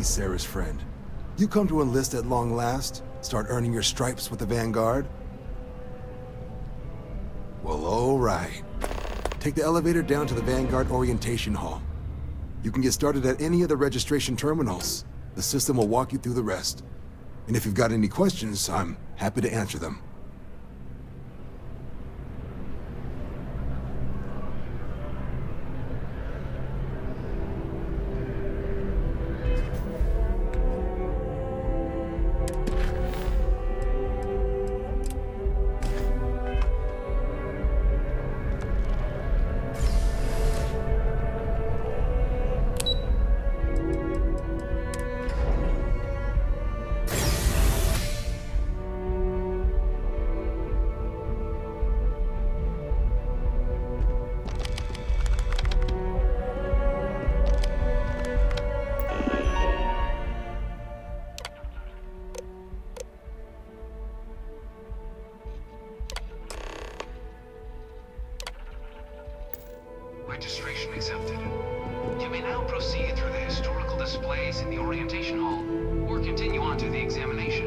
please, Sarah's friend. You come to enlist at long last? Start earning your stripes with the Vanguard? Well, all right. Take the elevator down to the Vanguard Orientation Hall. You can get started at any of the registration terminals. The system will walk you through the rest. And if you've got any questions, I'm happy to answer them. Registration accepted. You may now proceed through the historical displays in the orientation hall, or continue on to the examination.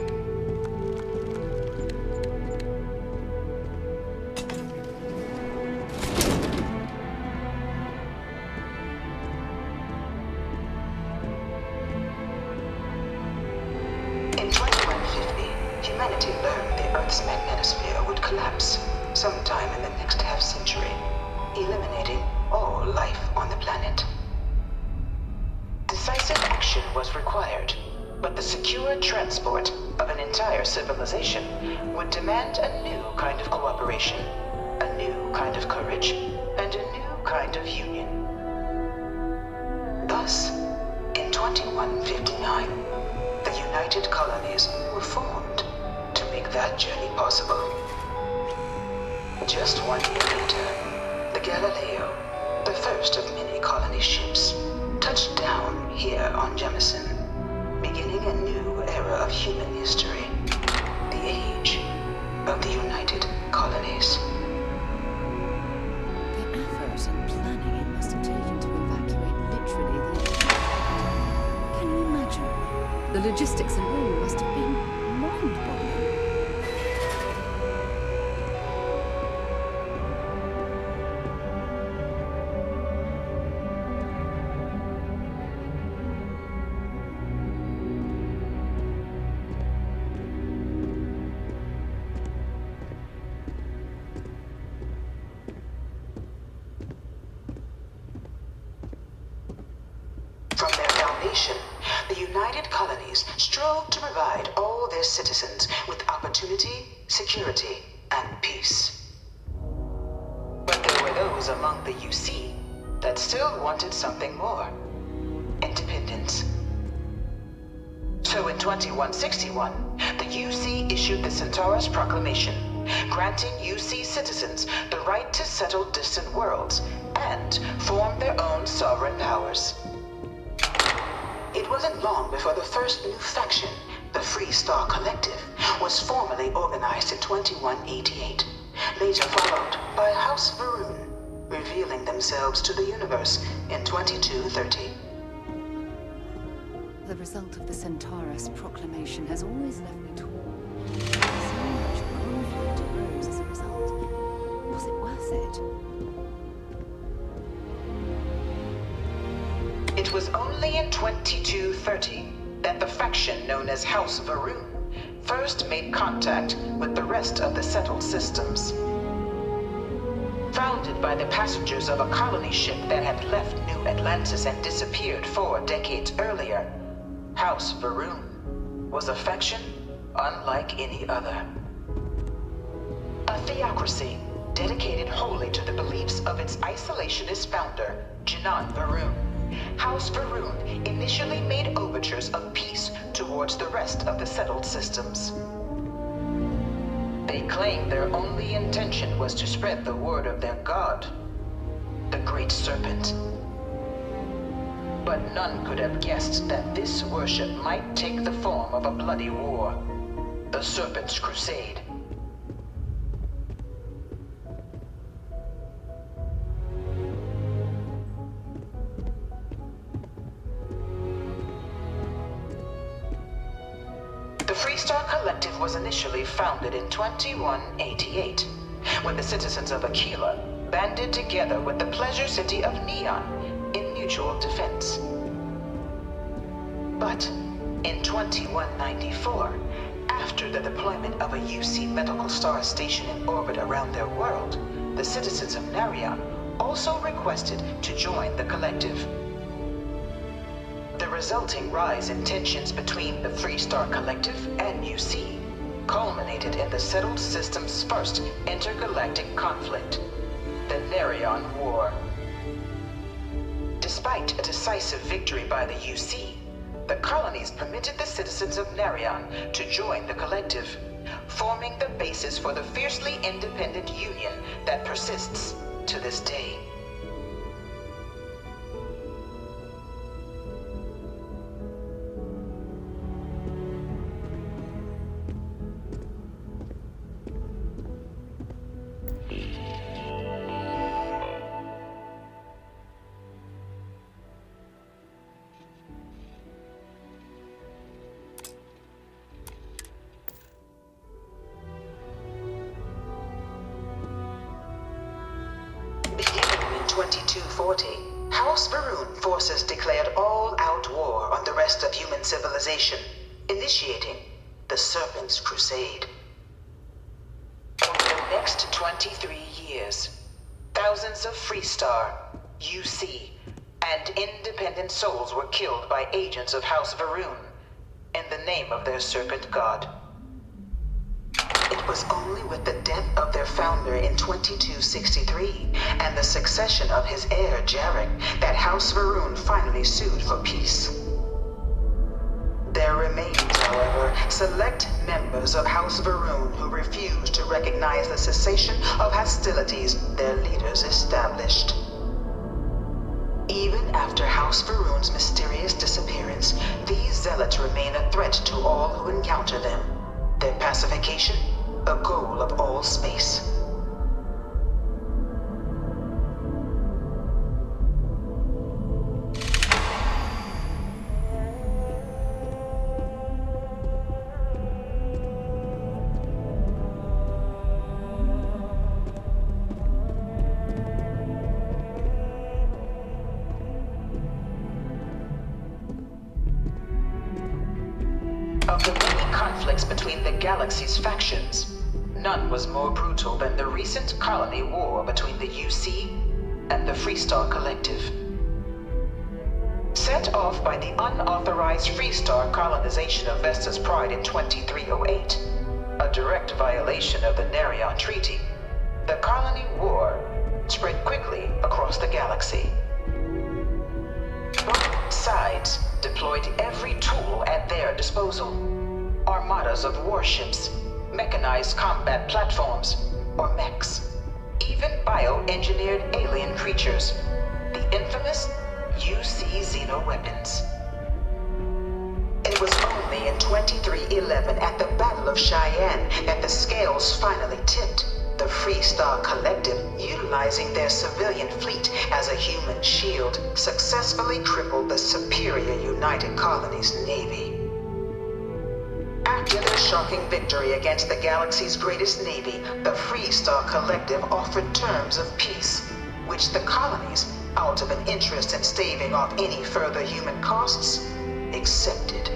In 2150, humanity learned the Earth's magnetosphere would collapse sometime in the next half-century, eliminating all life on the planet. Decisive action was required, but the secure transport of an entire civilization would demand a new kind of cooperation, a new kind of courage, and a new kind of union. Thus, in 2159, the United Colonies were formed to make that journey possible. Just 1 year later, the Galileo, the first of many colony ships, touched down here on Jemison, beginning a new era of human history, the age of the United Colonies. The effort and planning it must have taken to evacuate literally the... Can you imagine? The logistics alone must have been mind-boggling. From their foundation, the United Colonies strove to provide all their citizens with opportunity, security, and peace. But there were those among the UC that still wanted something more: independence. So in 2161, the UC issued the Centaurus Proclamation, granting UC citizens the right to settle distant worlds and form their own sovereign powers. It wasn't long before the first new faction, the Free Star Collective, was formally organized in 2188, later followed by House Varun, revealing themselves to the universe in 2230. The result of the Centaurus Proclamation has always left me torn. So much conflict arose as a result. Was it worth it? It was only in 2230 that the faction known as House Varun first made contact with the rest of the settled systems. Founded by the passengers of a colony ship that had left New Atlantis and disappeared 4 decades earlier, House Varun was a faction unlike any other. A theocracy dedicated wholly to the beliefs of its isolationist founder, Janan Varun. House Varun initially made overtures of peace towards the rest of the settled systems. They claimed their only intention was to spread the word of their god, the Great Serpent. But none could have guessed that this worship might take the form of a bloody war, the Serpent's Crusade. Freestar Collective was initially founded in 2188, when the citizens of Aquila banded together with the pleasure city of Neon in mutual defense. But in 2194, after the deployment of a UC medical star station in orbit around their world, the citizens of Narion also requested to join the Collective. The resulting rise in tensions between the Freestar Collective and UC culminated in the settled system's first intergalactic conflict, the Narion War. Despite a decisive victory by the UC, the colonies permitted the citizens of Narion to join the Collective, forming the basis for the fiercely independent union that persists to this day. Beginning in 2240, House Varun forces declared all-out war on the rest of human civilization, initiating the Serpent's Crusade. Over the next 23 years, thousands of Freestar, UC, and independent souls were killed by agents of House Varun in the name of their Serpent God. It was only with the death of their founder in 2263 and the succession of his heir, Jarek, that House Varun finally sued for peace. There remained, however, select members of House Varun who refused to recognize the cessation of hostilities their leaders established. Even after House Varun's mysterious disappearance, these zealots remain a threat to all who encounter them. Their pacification, a goal of all space. Of the many conflicts between the galaxy's factions, none was more brutal than the recent colony war between the UC and the Freestar Collective. Set off by the unauthorized Freestar colonization of Vesta's Pride in 2308, a direct violation of the Narion Treaty, the colony war spread quickly across the galaxy. Both sides deployed every tool at their disposal. Armadas of warships, mechanized combat platforms, or mechs, even bioengineered alien creatures, the infamous UC xeno-weapons. It was only in 2311 at the Battle of Cheyenne that the scales finally tipped, the Freestar Collective, utilizing their civilian fleet as a human shield, successfully crippled the superior United Colonies Navy. After their shocking victory against the galaxy's greatest navy, the Freestar Collective offered terms of peace, which the colonies, out of an interest in staving off any further human costs, accepted.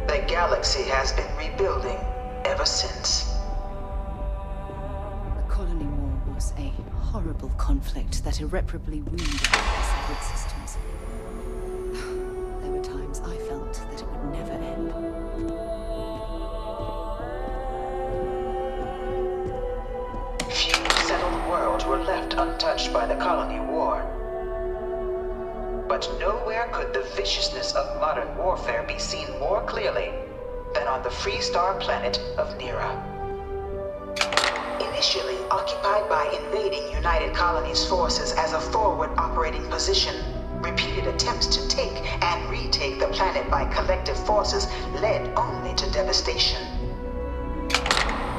The galaxy has been rebuilding ever since. The colony war was a horrible conflict that irreparably wounded the separate systems. There were times I felt that it would never end. Few settled worlds were left untouched by the colony war. But nowhere could the viciousness of modern warfare be seen more clearly than on the Freestar planet of Nira. Initially occupied by invading United Colonies forces as a forward operating position, repeated attempts to take and retake the planet by collective forces led only to devastation.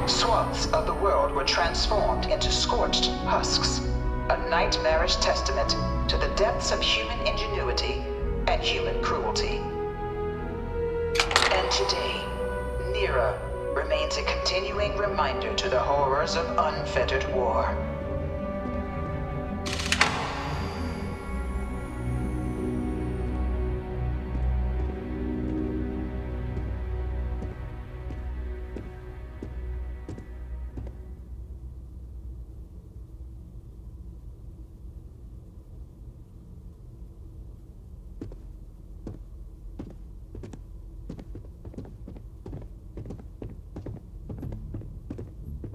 Swaths of the world were transformed into scorched husks, a nightmarish testament to the depths of human ingenuity and human cruelty. And today, era remains a continuing reminder to the horrors of unfettered war.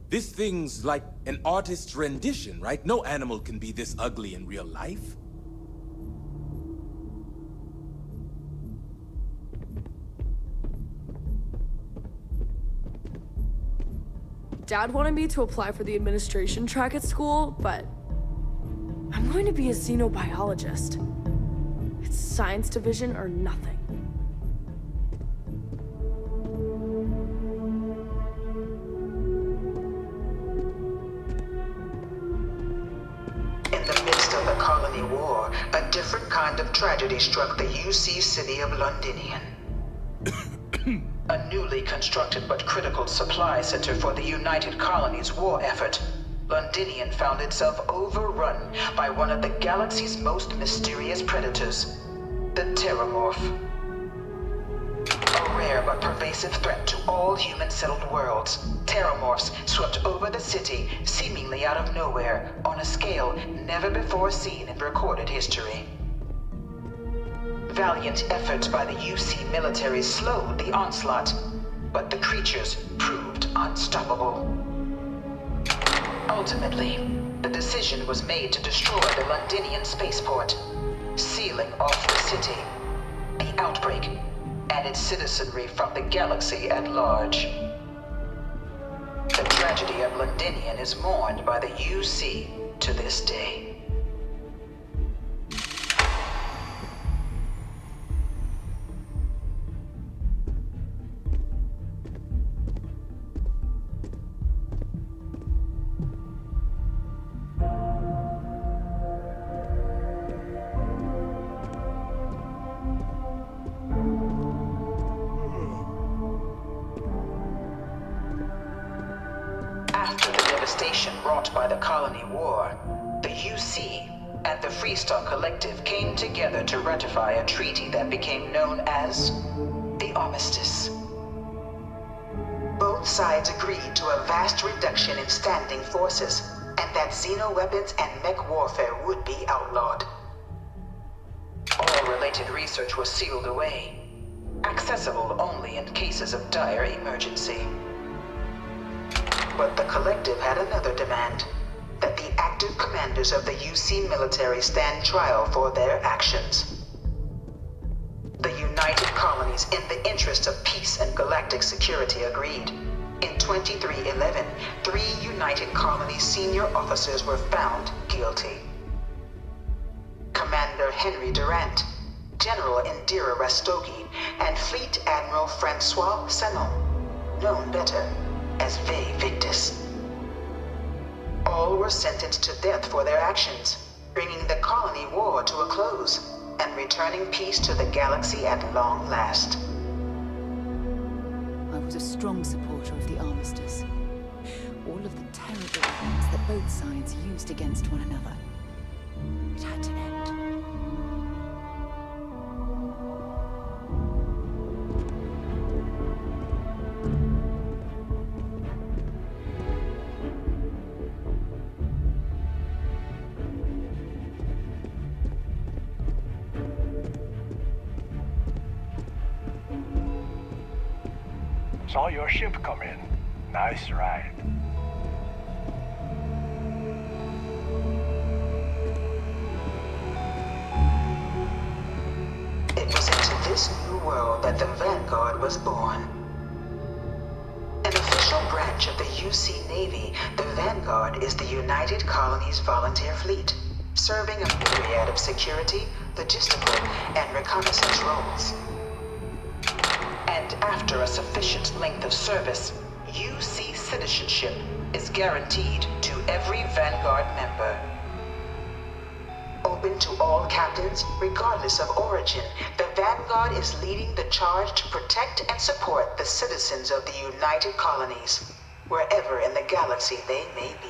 This thing's like an artist's rendition, right? No animal can be this ugly in real life. Dad wanted me to apply for the administration track at school, but I'm going to be a xenobiologist. It's science division or nothing. In the midst of the colony war, a different kind of tragedy struck the UC city of Londinian. A newly constructed but critical supply center for the United Colonies' war effort, Londinian found itself overrun by one of the galaxy's most mysterious predators, the Terramorph. A rare but pervasive threat to all human-settled worlds, Terramorphs swept over the city seemingly out of nowhere on a scale never before seen in recorded history. Valiant efforts by the UC military slowed the onslaught, but the creatures proved unstoppable. Ultimately, the decision was made to destroy the Londinian spaceport, sealing off the city, the outbreak, and its citizenry from the galaxy at large. The tragedy of Londinian is mourned by the UC to this day. After the devastation wrought by the colony war, the UC and the Freestar Collective came together to ratify a treaty that became known as the Armistice. Both sides agreed to a vast reduction in standing forces, and that xeno-weapons and mech warfare would be outlawed. All related research was sealed away, accessible only in cases of dire emergency. But the Collective had another demand, that the active commanders of the UC military stand trial for their actions. The United Colonies, in the interest of peace and galactic security, agreed. In 2311, 3 United Colonies senior officers were found guilty. Commander Henry Durant, General Indira Rastogi, and Fleet Admiral Francois Sanon, known better as Ve Victus. All were sentenced to death for their actions, bringing the colony war to a close and returning peace to the galaxy at long last. I was a strong supporter of the armistice. All of the terrible events that both sides used against one another. It had to end. Saw your ship come in. Nice ride. It was into this new world that the Vanguard was born. An official branch of the UC Navy, the Vanguard is the United Colonies Volunteer Fleet, serving a myriad of security, logistical, and reconnaissance roles. And after a sufficient length of service, UC citizenship is guaranteed to every Vanguard member. open to all captains, regardless of origin. The Vanguard is leading the charge to protect and support the citizens of the United Colonies, wherever in the galaxy they may be.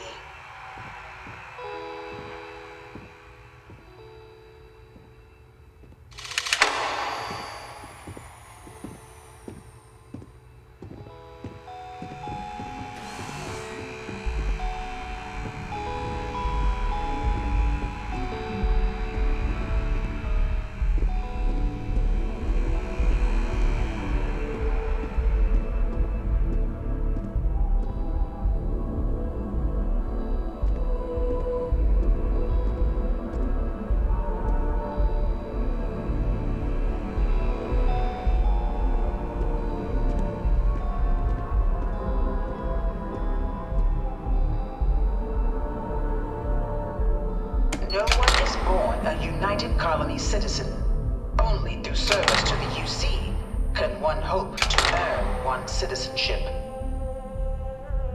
No one is born a United Colony citizen. Only through service to the UC can one hope to earn one's citizenship.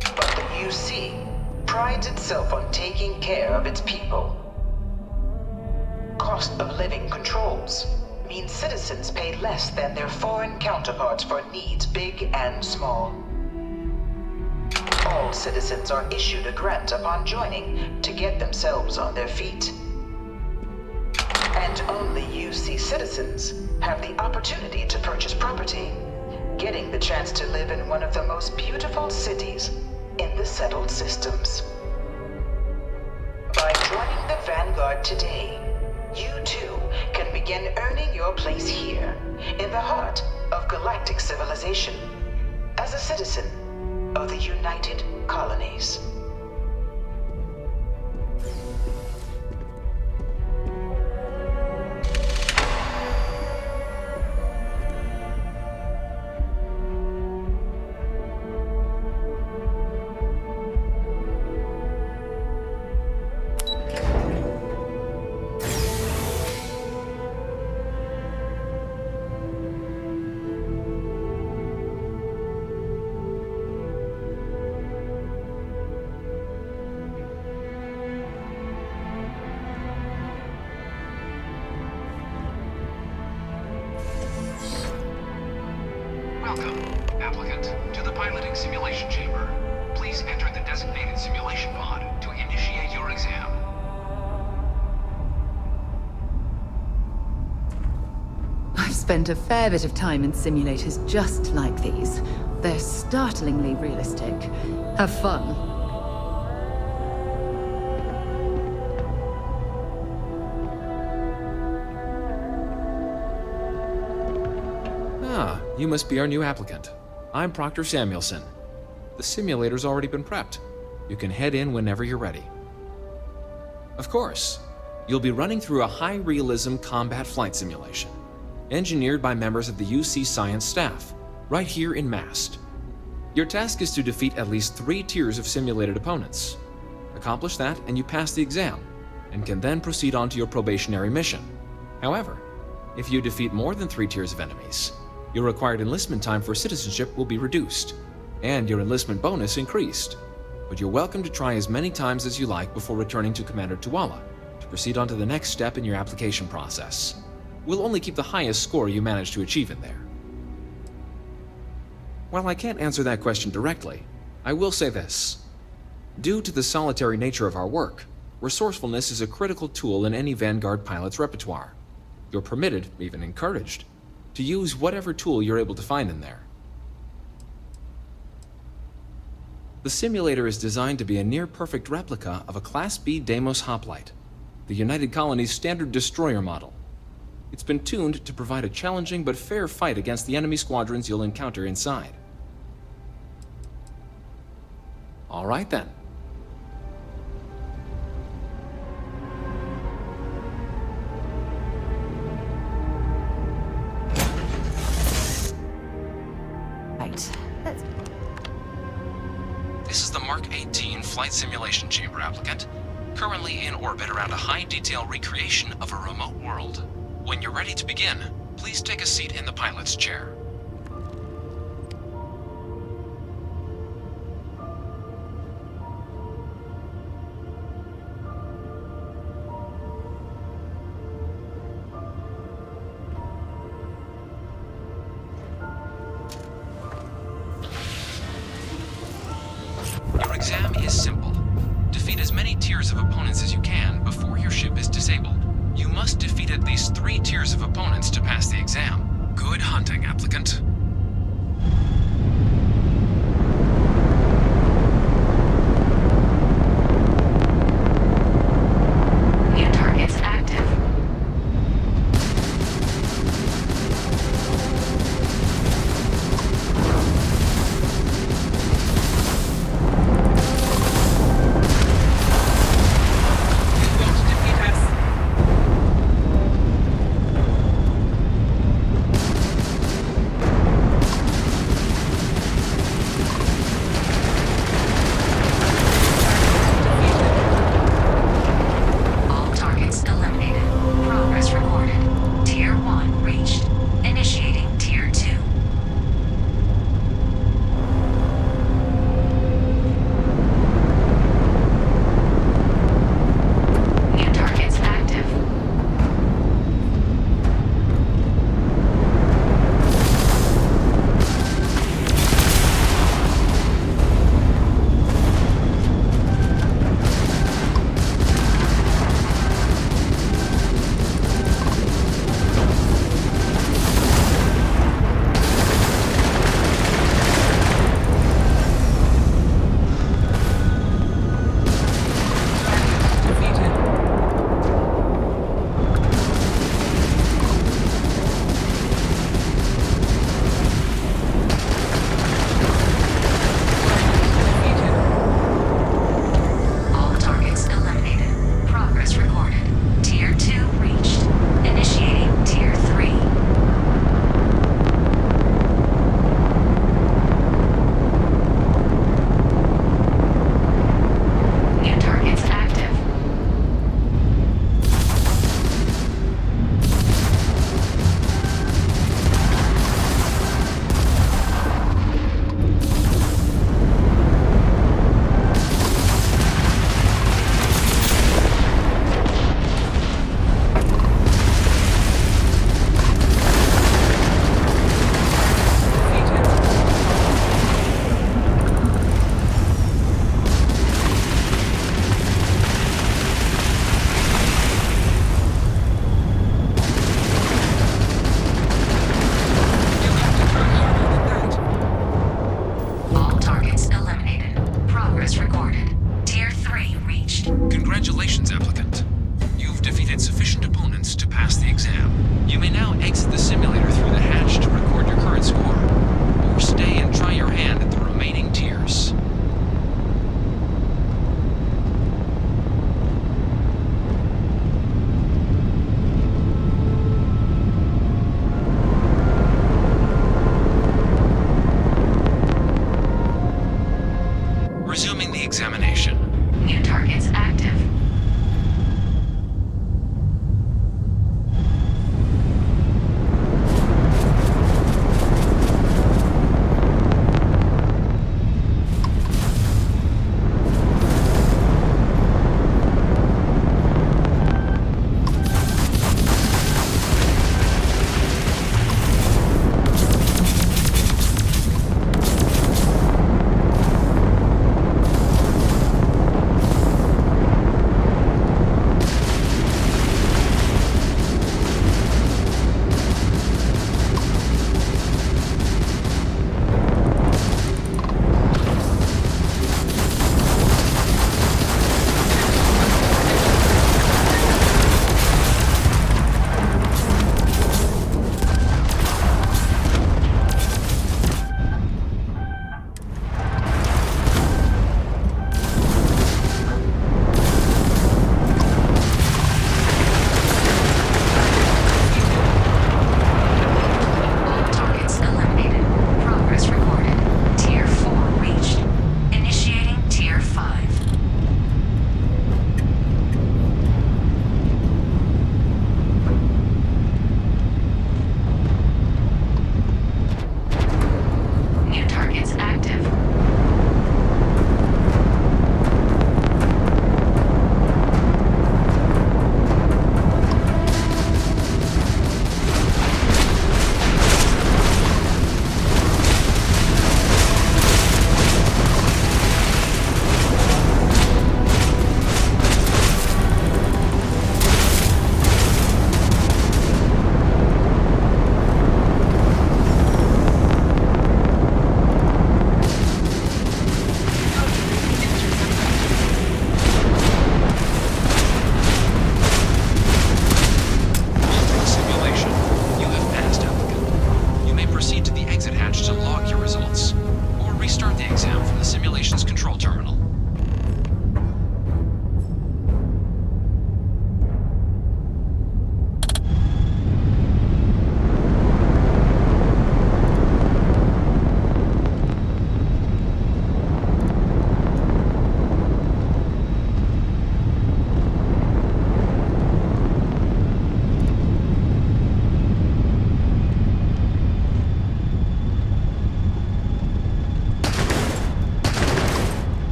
But the UC prides itself on taking care of its people. Cost of living controls mean citizens pay less than their foreign counterparts for needs big and small. All citizens are issued a grant upon joining to get themselves on their feet. And only UC citizens have the opportunity to purchase property, getting the chance to live in one of the most beautiful cities in the settled systems. By joining the Vanguard today, you too can begin earning your place here, in the heart of galactic civilization, as a citizen of the United Colonies. Welcome, applicant, to the piloting simulation chamber. Please enter the designated simulation pod to initiate your exam. I've spent a fair bit of time in simulators just like these. They're startlingly realistic. Have fun. Ah, you must be our new applicant. I'm Proctor Samuelson. The simulator's already been prepped. You can head in whenever you're ready. Of course, you'll be running through a high-realism combat flight simulation, engineered by members of the UC science staff, right here in Mast. Your task is to defeat at least 3 tiers of simulated opponents. Accomplish that and you pass the exam, and can then proceed on to your probationary mission. However, if you defeat more than 3 tiers of enemies, your required enlistment time for citizenship will be reduced, and your enlistment bonus increased. But you're welcome to try as many times as you like before returning to Commander Tuala to proceed on to the next step in your application process. We'll only keep the highest score you manage to achieve in there. While I can't answer that question directly, I will say this. Due to the solitary nature of our work, resourcefulness is a critical tool in any Vanguard pilot's repertoire. You're permitted, even encouraged, to use whatever tool you're able to find in there. The simulator is designed to be a near-perfect replica of a Class B Deimos hoplite, the United Colony's standard destroyer model. It's been tuned to provide a challenging but fair fight against the enemy squadrons you'll encounter inside. All right then. This is the Mark 18 Flight Simulation Chamber applicant, currently in orbit around a high-detail recreation of a remote world. When you're ready to begin, please take a seat in the pilot's chair. is simple. Defeat as many tiers of opponents as you can before your ship is disabled. You must defeat at least 3 tiers of opponents to pass the exam. Good hunting, applicant. New targets active.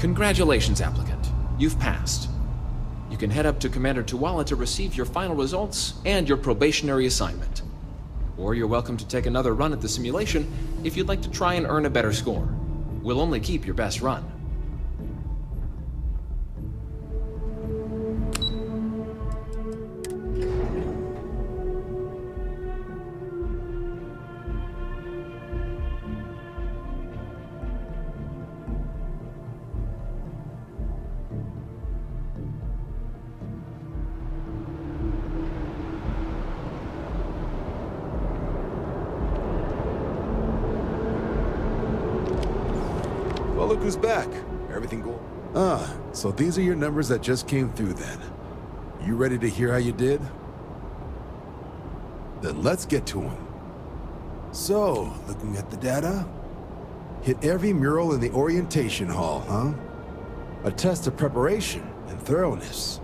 Congratulations, applicant. You've passed. You can head up to Commander Tuwala to receive your final results and your probationary assignment. Or you're welcome to take another run at the simulation if you'd like to try and earn a better score. We'll only keep your best run. Well, look who's back. Everything cool? So these are your numbers that just came through then. You ready to hear how you did? Then let's get to them. So, looking at the data, hit every mural in the orientation hall, huh? A test of preparation and thoroughness.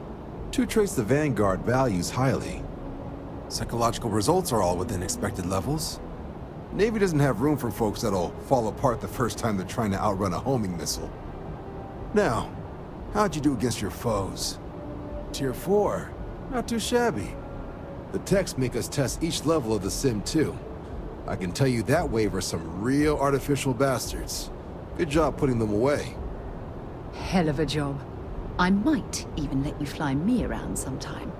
2 traits the Vanguard values highly. Psychological results are all within expected levels. Navy doesn't have room for folks that'll fall apart the first time they're trying to outrun a homing missile. Now, how'd you do against your foes? Tier 4, not too shabby. The techs make us test each level of the sim too. I can tell you that wave are some real artificial bastards. Good job putting them away. Hell of a job. I might even let you fly me around sometime.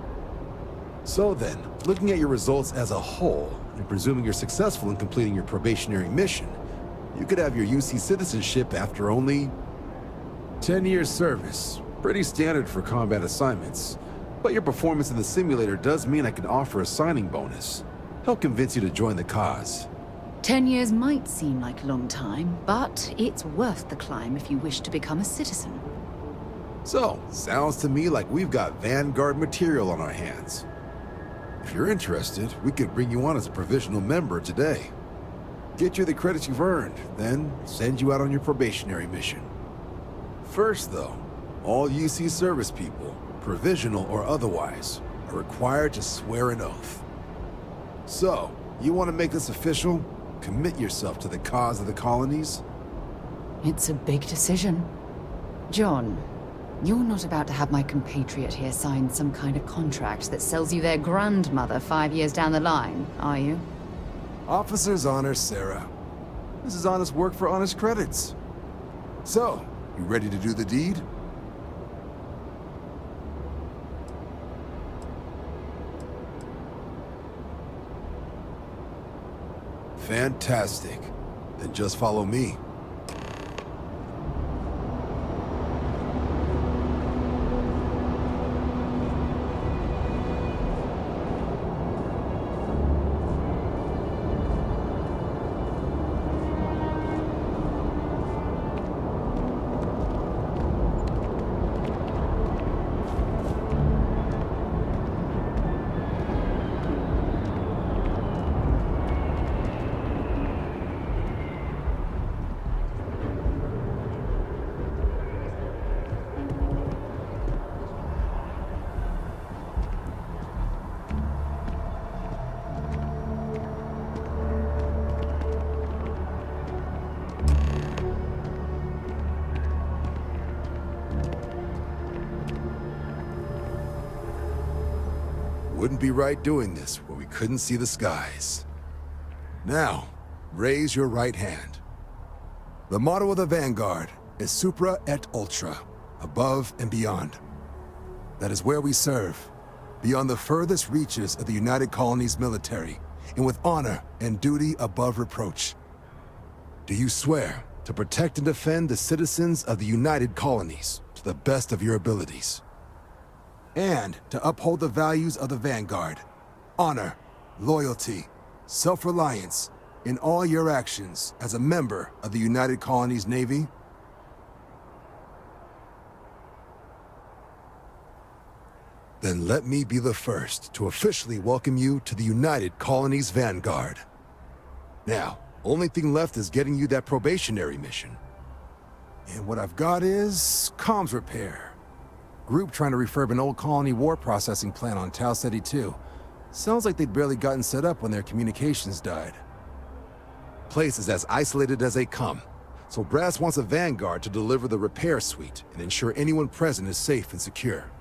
So then, looking at your results as a whole, and presuming you're successful in completing your probationary mission, you could have your UC citizenship after only 10 years service. Pretty standard for combat assignments. But your performance in the simulator does mean I can offer a signing bonus. Help convince you to join the cause. 10 years might seem like a long time, but it's worth the climb if you wish to become a citizen. So, sounds to me like we've got Vanguard material on our hands. If you're interested, we could bring you on as a provisional member today. Get you the credits you've earned, then send you out on your probationary mission. First though, all UC service people, provisional or otherwise, are required to swear an oath. So, you want to make this official? Commit yourself to the cause of the colonies? It's a big decision. John, you're not about to have my compatriot here sign some kind of contract that sells you their grandmother 5 years down the line, are you? Officer's honor, Sarah. This is honest work for honest credits. So, you ready to do the deed? Fantastic. Then just follow me. Wouldn't be right doing this where we couldn't see the skies. Now, raise your right hand. The motto of the Vanguard is Supra et Ultra, above and beyond. That is where we serve, beyond the furthest reaches of the United Colonies military, and with honor and duty above reproach. Do you swear to protect and defend the citizens of the United Colonies to the best of your abilities? And to uphold the values of the Vanguard, honor, loyalty, self-reliance, in all your actions as a member of the United Colonies Navy? Then let me be the first to officially welcome you to the United Colonies Vanguard. Now, only thing left is getting you that probationary mission. And what I've got is comms repair. Group trying to refurb an old colony war processing plant on Tau Ceti 2. Sounds like they'd barely gotten set up when their communications died. Place is as isolated as they come. So Brass wants a Vanguard to deliver the repair suite and ensure anyone present is safe and secure.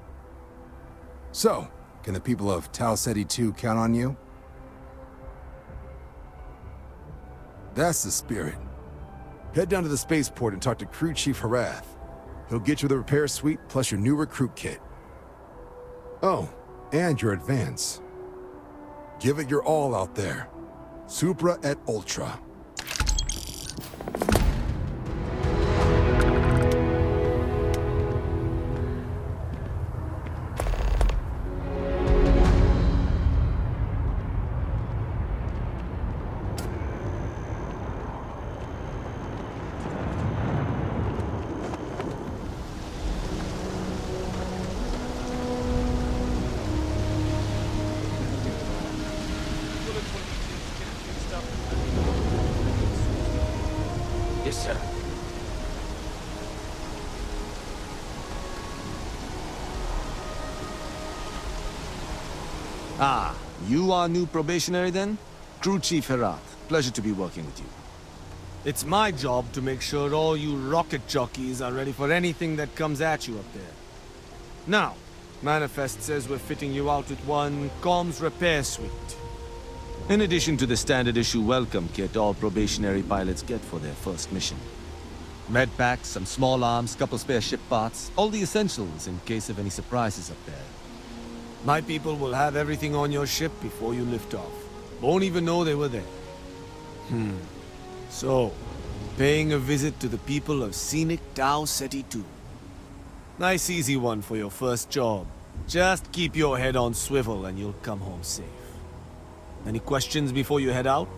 So, can the people of Tau Ceti 2 count on you? That's the spirit. Head down to the spaceport and talk to Crew Chief Harath. He'll get you the repair suite plus your new recruit kit. Oh, and your advance. Give it your all out there. Supra et Ultra. Yes, sir. Ah, you are new probationary then? Crew Chief Herath, pleasure to be working with you. It's my job to make sure all you rocket jockeys are ready for anything that comes at you up there. Now, Manifest says we're fitting you out with one comms repair suite. In addition to the standard issue welcome kit all probationary pilots get for their first mission. Med packs, some small arms, couple spare ship parts, all the essentials in case of any surprises up there. My people will have everything on your ship before you lift off. Won't even know they were there. So, paying a visit to the people of scenic Tau Ceti 2. Nice easy one for your first job. Just keep your head on swivel and you'll come home safe. Any questions before you head out?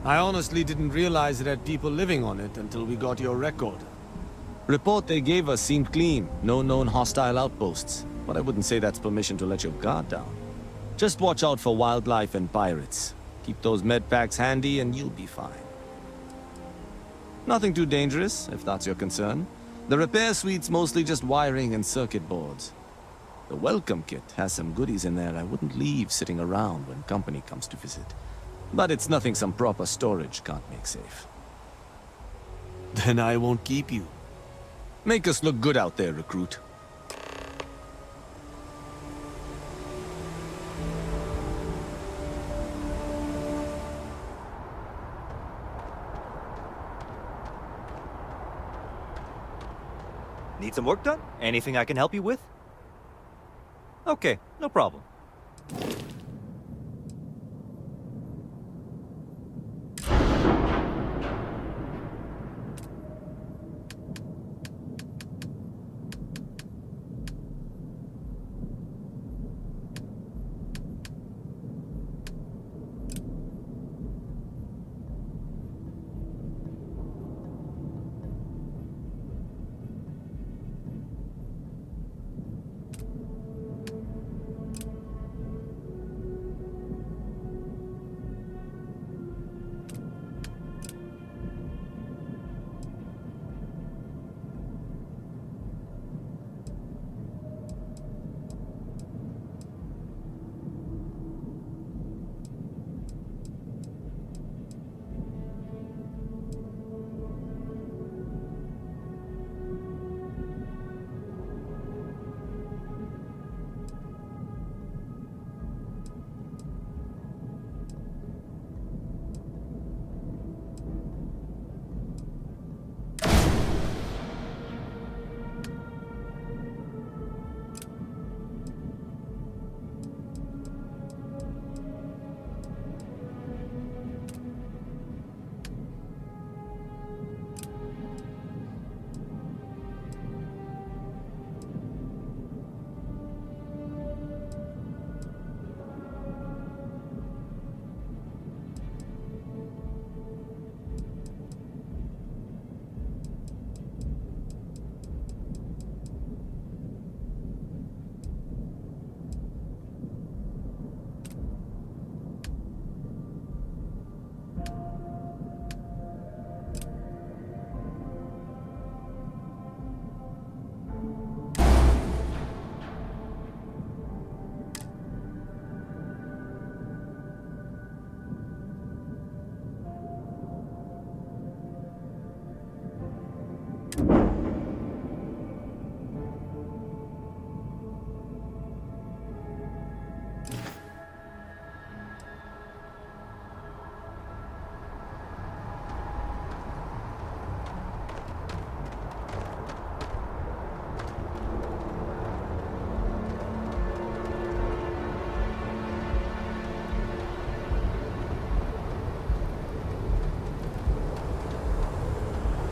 I honestly didn't realize it had people living on it until we got your record. Report they gave us seemed clean. No known hostile outposts. But I wouldn't say that's permission to let your guard down. Just watch out for wildlife and pirates. Keep those med packs handy and you'll be fine. Nothing too dangerous, if that's your concern. The repair suite's mostly just wiring and circuit boards. The welcome kit has some goodies in there I wouldn't leave sitting around when company comes to visit. But it's nothing some proper storage can't make safe. Then I won't keep you. Make us look good out there, recruit. Need some work done? Anything I can help you with? Okay, no problem.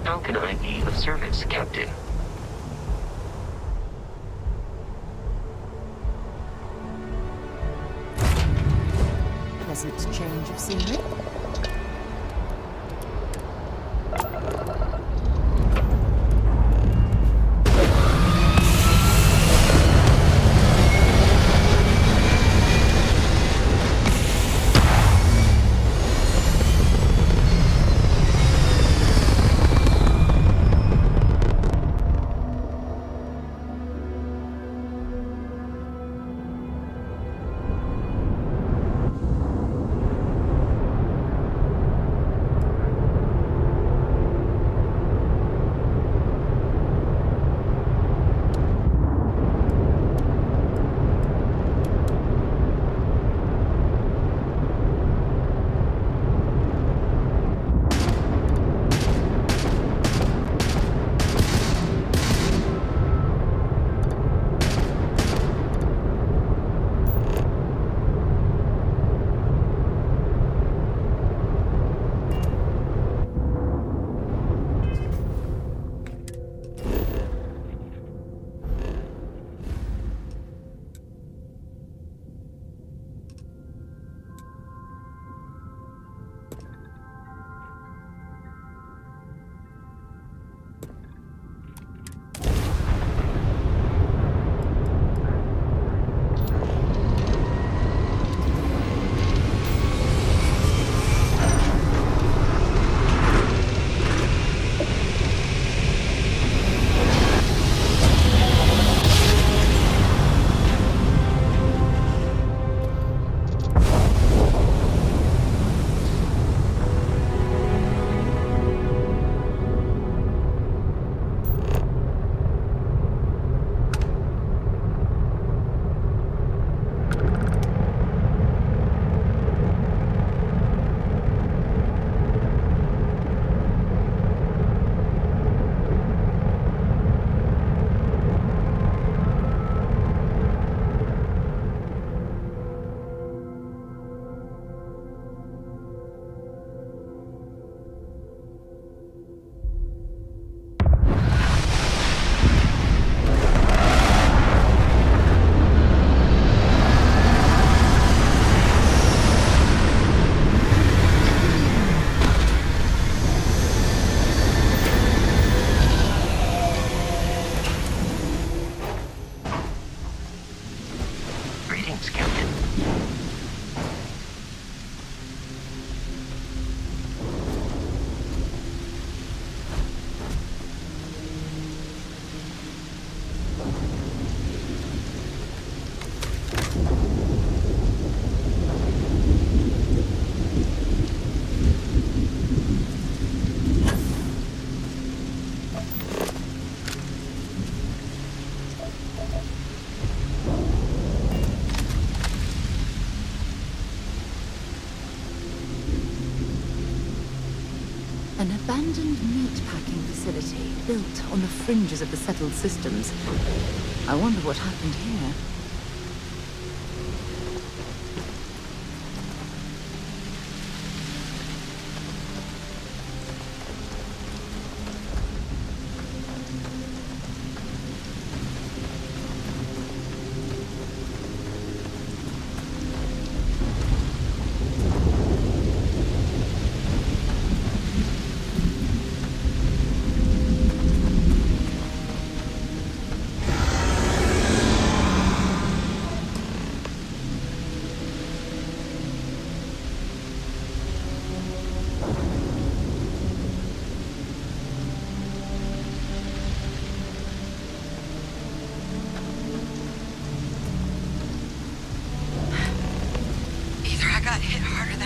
How can I be of service, Captain? Pleasant change of scenery. An abandoned meat-packing facility built on the fringes of the settled systems. I wonder what happened here.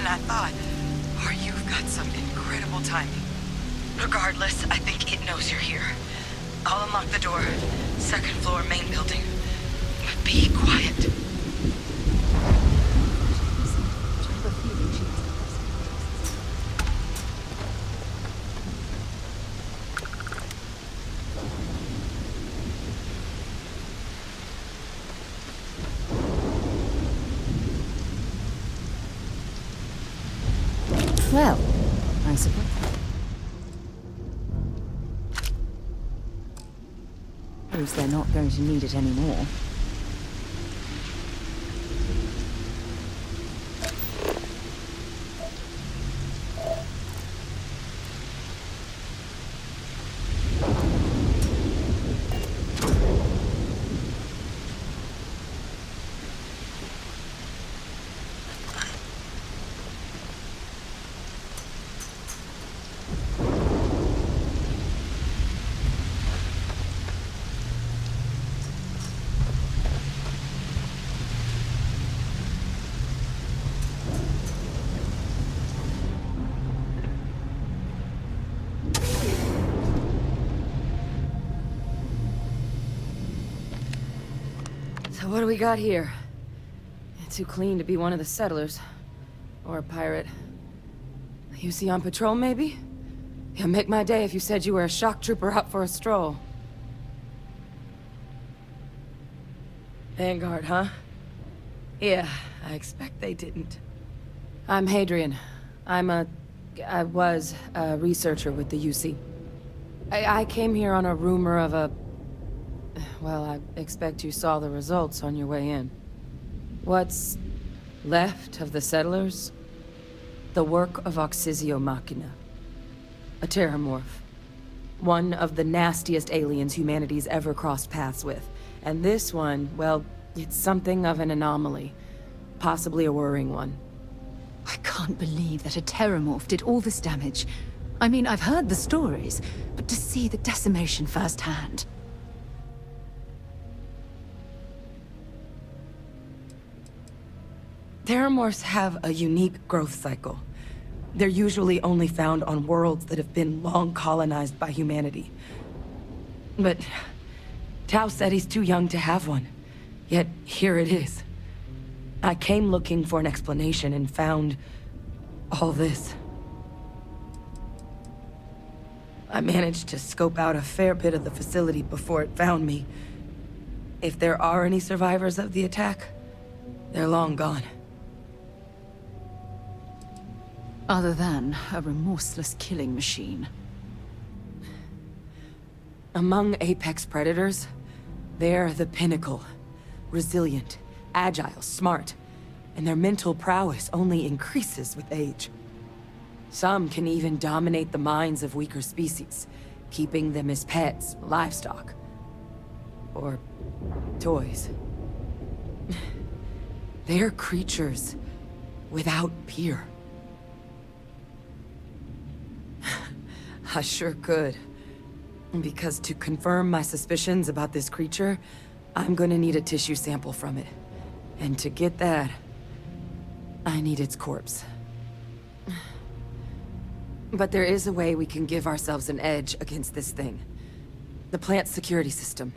I thought. Or you've got some incredible timing. Regardless, I think it knows you're here. I'll unlock the door. Second floor, main building. Be quiet. Well, I suppose. suppose they're not going to need it anymore. So what do we got here? Too clean to be one of the settlers. Or a pirate. UC on patrol, maybe? Yeah, make my day if you said you were a shock trooper out for a stroll. Vanguard, huh? Yeah, I expect they didn't. I'm Hadrian. I was a researcher with the UC. I came here on a rumor of a... Well, I expect you saw the results on your way in. What's left of the settlers? The work of Oxysio Machina. A terramorph. One of the nastiest aliens humanity's ever crossed paths with. And this one, well, it's something of an anomaly. Possibly a worrying one. I can't believe that a terramorph did all this damage. I mean, I've heard the stories, but to see the decimation firsthand... Terramorphs have a unique growth cycle. They're usually only found on worlds that have been long colonized by humanity. But Tau said he's too young to have one. Yet here it is. I came looking for an explanation and found all this. I managed to scope out a fair bit of the facility before it found me. If there are any survivors of the attack, they're long gone. Other than a remorseless killing machine. Among apex predators, they're the pinnacle. Resilient, agile, smart, and their mental prowess only increases with age. Some can even dominate the minds of weaker species, keeping them as pets, livestock, or toys. They're creatures without peer. I sure could. Because to confirm my suspicions about this creature, I'm gonna need a tissue sample from it. And to get that, I need its corpse. But there is a way we can give ourselves an edge against this thing. The plant's security system.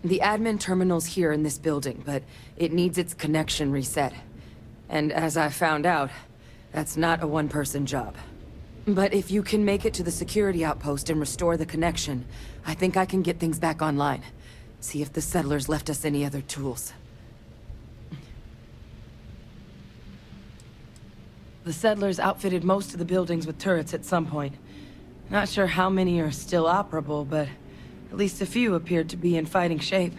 The admin terminal's here in this building, but it needs its connection reset. And as I found out, that's not a one-person job. But if you can make it to the security outpost and restore the connection, I think I can get things back online. See if the settlers left us any other tools. The settlers outfitted most of the buildings with turrets at some point. Not sure how many are still operable, but at least a few appeared to be in fighting shape.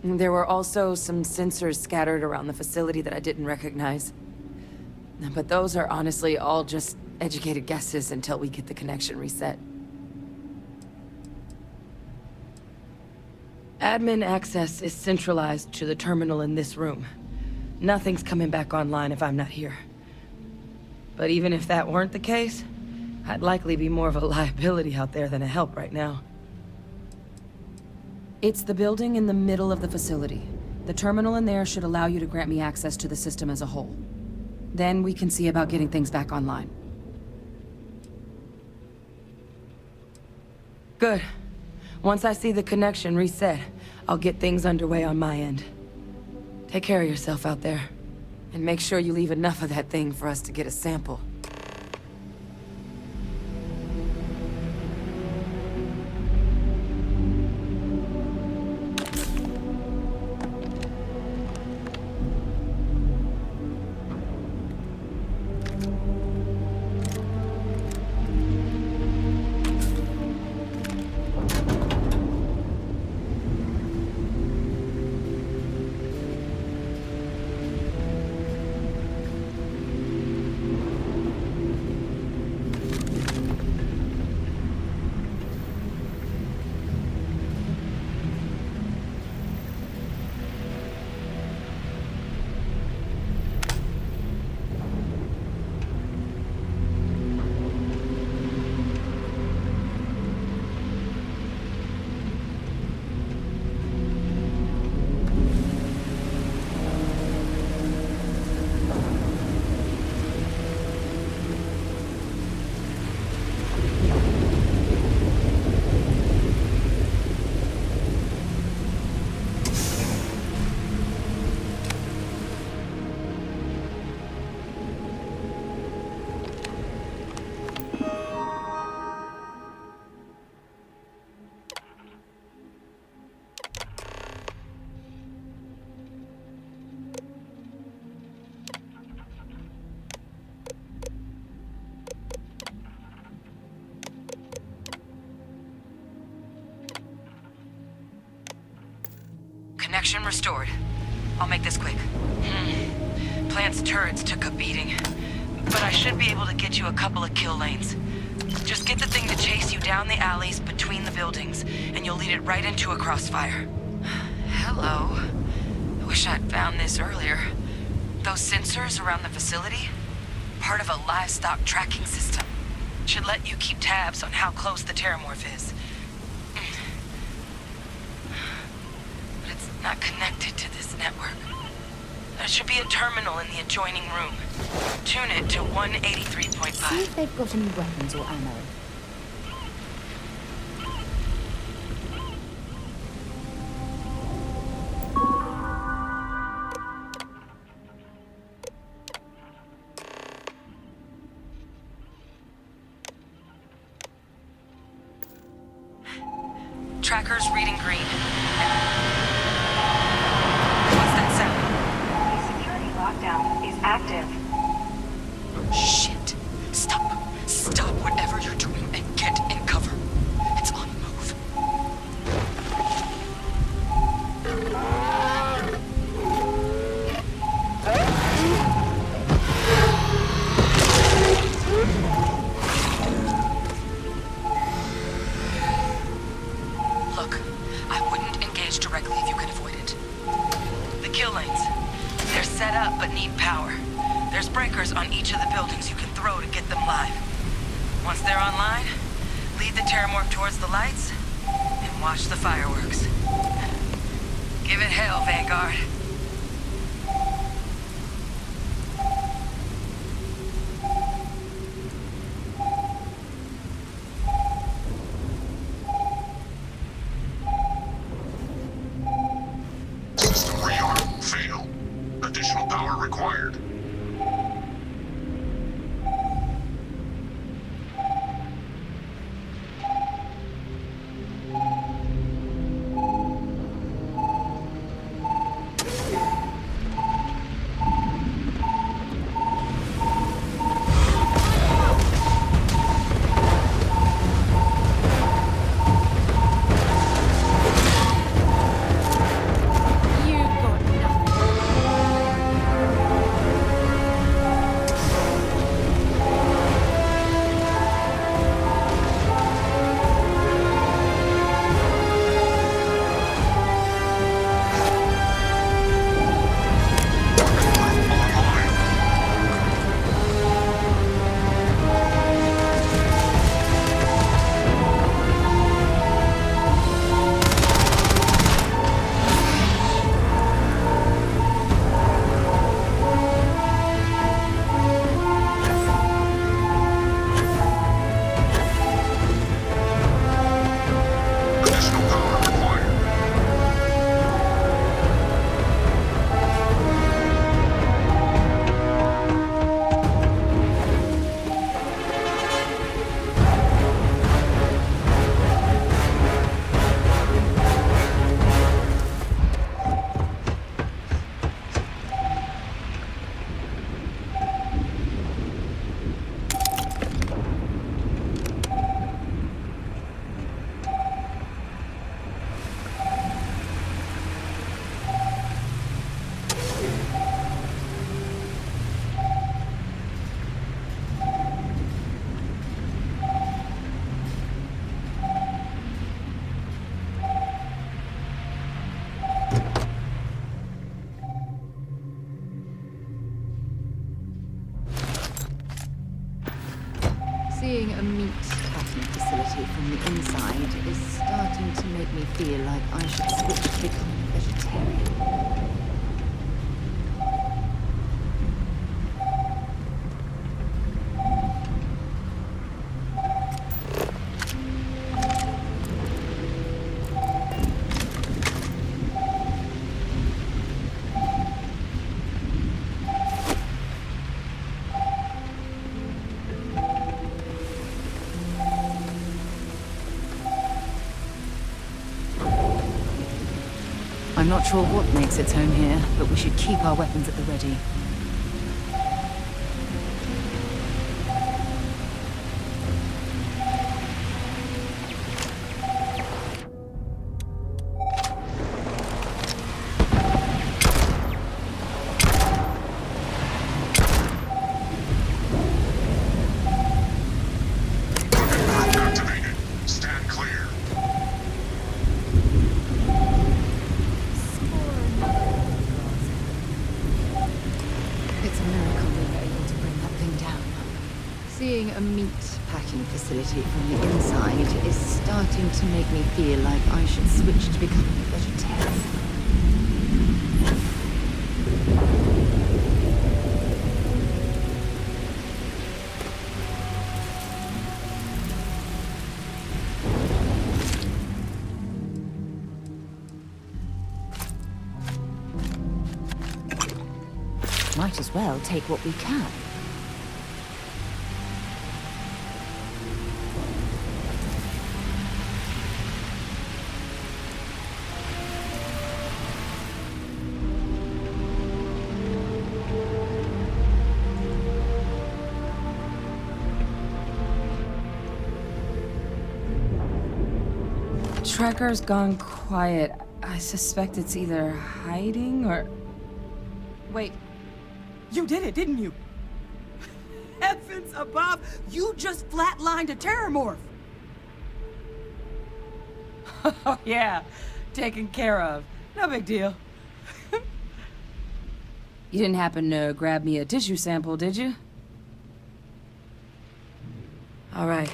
There were also some sensors scattered around the facility that I didn't recognize. But those are honestly all just educated guesses until we get the connection reset. Admin access is centralized to the terminal in this room. Nothing's coming back online if I'm not here. But even if that weren't the case, I'd likely be more of a liability out there than a help right now. It's the building in the middle of the facility. The terminal in there should allow you to grant me access to the system as a whole. Then we can see about getting things back online. Good. Once I see the connection reset, I'll get things underway on my end. Take care of yourself out there. And make sure you leave enough of that thing for us to get a sample. Connection restored. I'll make this quick. Plant's turrets took a beating, but I should be able to get you a couple of kill lanes. Just get the thing to chase you down the alleys between the buildings, and you'll lead it right into a crossfire. Hello. I wish I'd found this earlier. Those sensors around the facility? Part of a livestock tracking system. Should let you keep tabs on how close the terramorph is. But it's not connected to this network. There should be a terminal in the adjoining room. Tune it to 183.5. See if they've got any weapons or ammo. Tracker's reading green. What's that sound? The security lockdown is active. Shit. Stop. Stop whatever you're doing and get in cover. It's on the move. Look, I wouldn't engage directly if you could avoid it. The kill lanes. They're set up but need power. There's breakers on each of the buildings you can throw to get them live. Once they're online, lead the terramorph towards the lights and watch the fireworks. Give it hell, Vanguard. System rearm. Fail. Additional power required. Seeing a meat cutting facility from the inside is starting to make me feel like I should switch to becoming a vegetarian. I'm not sure what makes its home here, but we should keep our weapons at the ready. Seeing a meat packing facility from the inside is starting to make me feel like I should switch to becoming a vegetarian. Might as well take what we can. Tracker's gone quiet. I suspect it's either hiding or... Wait. You did it, didn't you? Heavens above, you just flatlined a terramorph! Oh, yeah. Taken care of. No big deal. You didn't happen to grab me a tissue sample, did you? All right.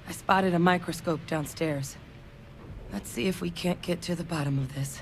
I spotted a microscope downstairs. Let's see if we can't get to the bottom of this.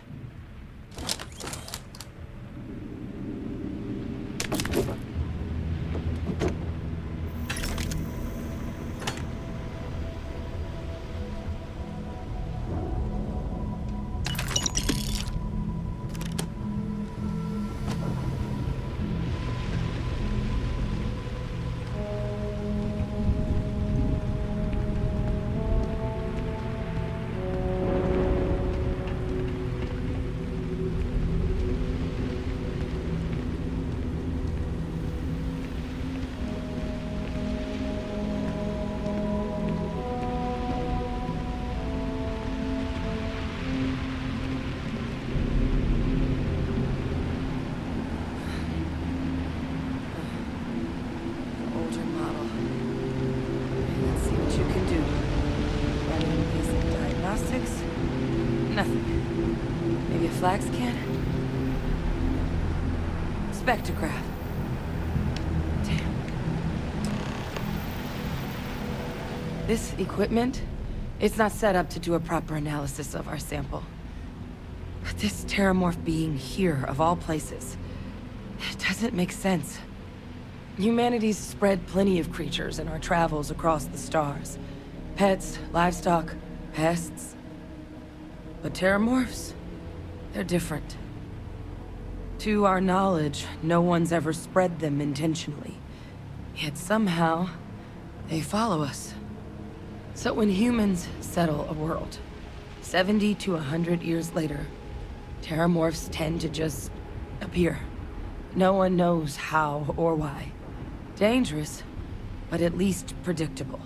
Nothing. Maybe a flag scan? Spectrograph. Damn. This equipment, it's not set up to do a proper analysis of our sample. But this terramorph being here, of all places, it doesn't make sense. Humanity's spread plenty of creatures in our travels across the stars. Pets, livestock, pests. But terramorphs, they're different. To our knowledge, no one's ever spread them intentionally. Yet somehow, they follow us. So when humans settle a world, 70 to 100 years later, terramorphs tend to just appear. No one knows how or why. Dangerous, but at least predictable.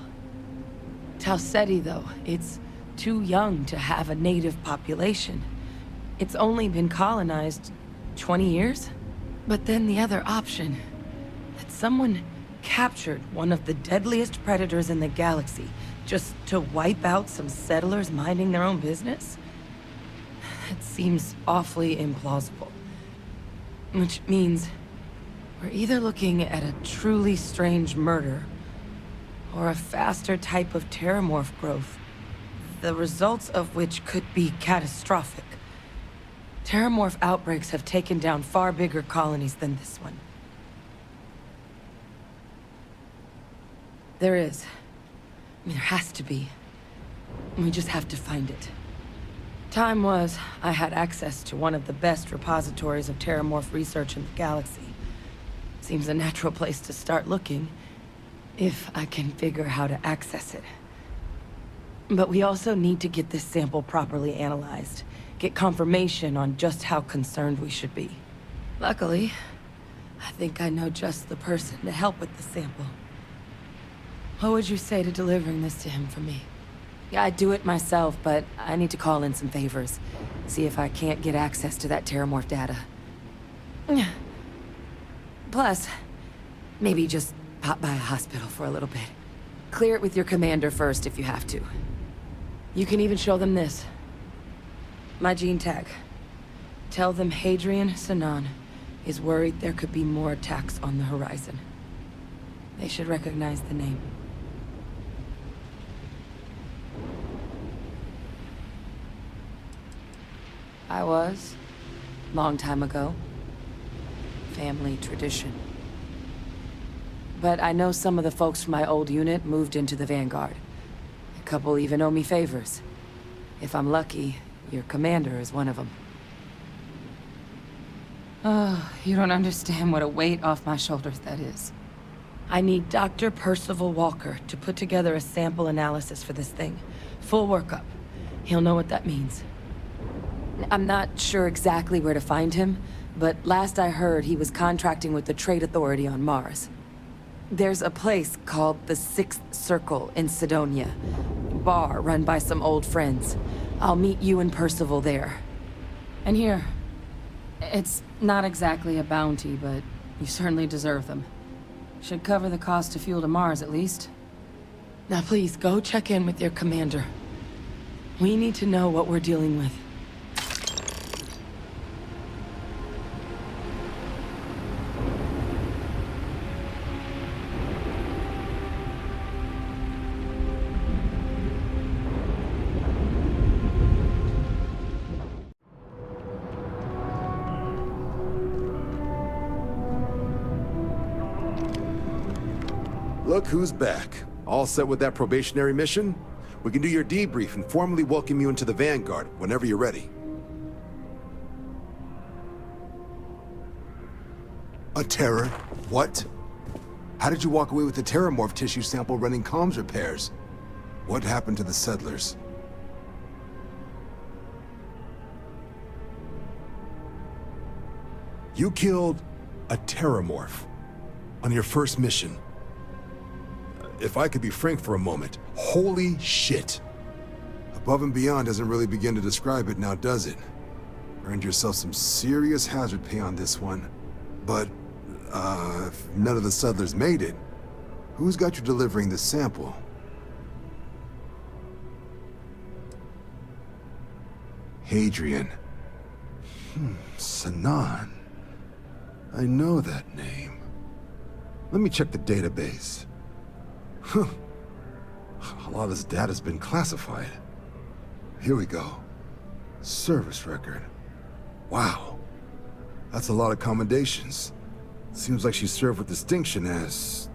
Tau Ceti, though, it's too young to have a native population. It's only been colonized 20 years? But then the other option, that someone captured one of the deadliest predators in the galaxy just to wipe out some settlers minding their own business? It seems awfully implausible. Which means we're either looking at a truly strange murder or a faster type of terramorph growth, the results of which could be catastrophic. Terramorph outbreaks have taken down far bigger colonies than this one. There is. I mean, there has to be. We just have to find it. Time was, I had access to one of the best repositories of terramorph research in the galaxy. Seems a natural place to start looking, if I can figure how to access it. But we also need to get this sample properly analyzed, get confirmation on just how concerned we should be. Luckily, I think I know just the person to help with the sample. What would you say to delivering this to him for me? Yeah, I'd do it myself, but I need to call in some favors. See if I can't get access to that terramorph data. Plus, maybe just pop by a hospital for a little bit. Clear it with your commander first if you have to. You can even show them this. My gene tag. Tell them Hadrian Sinan is worried there could be more attacks on the horizon. They should recognize the name. I was. Long time ago. Family tradition. But I know some of the folks from my old unit moved into the Vanguard. A couple even owe me favors. If I'm lucky, your commander is one of them. Oh, you don't understand what a weight off my shoulders that is. I need Dr. Percival Walker to put together a sample analysis for this thing. Full workup. He'll know what that means. I'm not sure exactly where to find him, but last I heard he was contracting with the Trade Authority on Mars. There's a place called the Sixth Circle in Sidonia. Bar run by some old friends. I'll meet you and Percival there. And here, it's not exactly a bounty, but you certainly deserve them. Should cover the cost to fuel to Mars, at least. Now please, go check in with your commander. We need to know what we're dealing with. Look who's back. All set with that probationary mission? We can do your debrief and formally welcome you into the Vanguard whenever you're ready. A terror? What? How did you walk away with the terramorph tissue sample running comms repairs? What happened to the settlers? You killed a terramorph on your first mission. If I could be frank for a moment, holy shit. Above and beyond doesn't really begin to describe it now, does it? Earned yourself some serious hazard pay on this one. But, if none of the settlers made it, who's got you delivering the sample? Hadrian. Sanan. I know that name. Let me check the database. Huh. A lot of this data's been classified. Here we go. Service record. Wow. That's a lot of commendations. Seems like she served with distinction as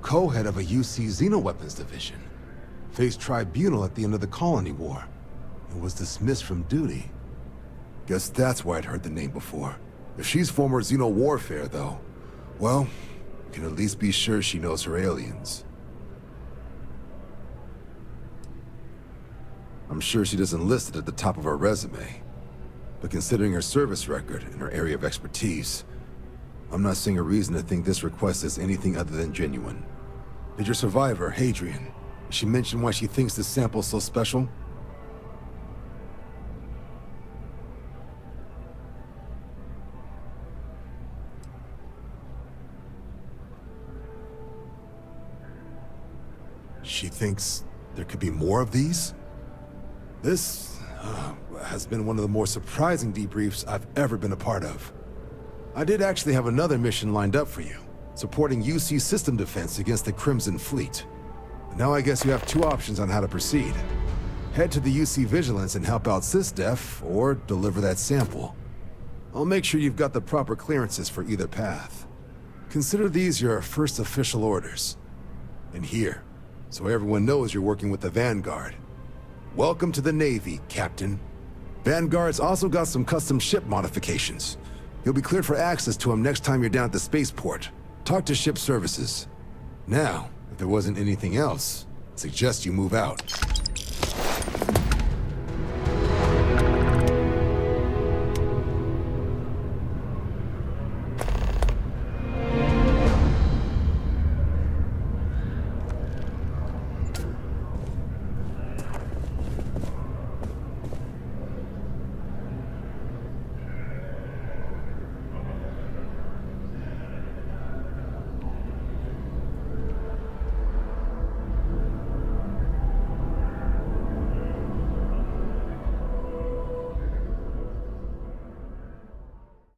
co-head of a UC Xenoweapons division. Faced tribunal at the end of the Colony War and was dismissed from duty. Guess that's why I'd heard the name before. If she's former Xeno warfare, though, well, you can at least be sure she knows her aliens. I'm sure she doesn't list it at the top of her resume. But considering her service record and her area of expertise, I'm not seeing a reason to think this request is anything other than genuine. Did your survivor, Hadrian, did she mention why she thinks this sample's so special? She thinks there could be more of these? This has been one of the more surprising debriefs I've ever been a part of. I did actually have another mission lined up for you, supporting UC system defense against the Crimson Fleet. Now I guess you have two options on how to proceed. Head to the UC Vigilance and help out SysDef, or deliver that sample. I'll make sure you've got the proper clearances for either path. Consider these your first official orders. And here, so everyone knows you're working with the Vanguard. Welcome to the Navy, Captain. Vanguard's also got some custom ship modifications. You'll be cleared for access to them next time you're down at the spaceport. Talk to ship services. Now, if there wasn't anything else, I suggest you move out.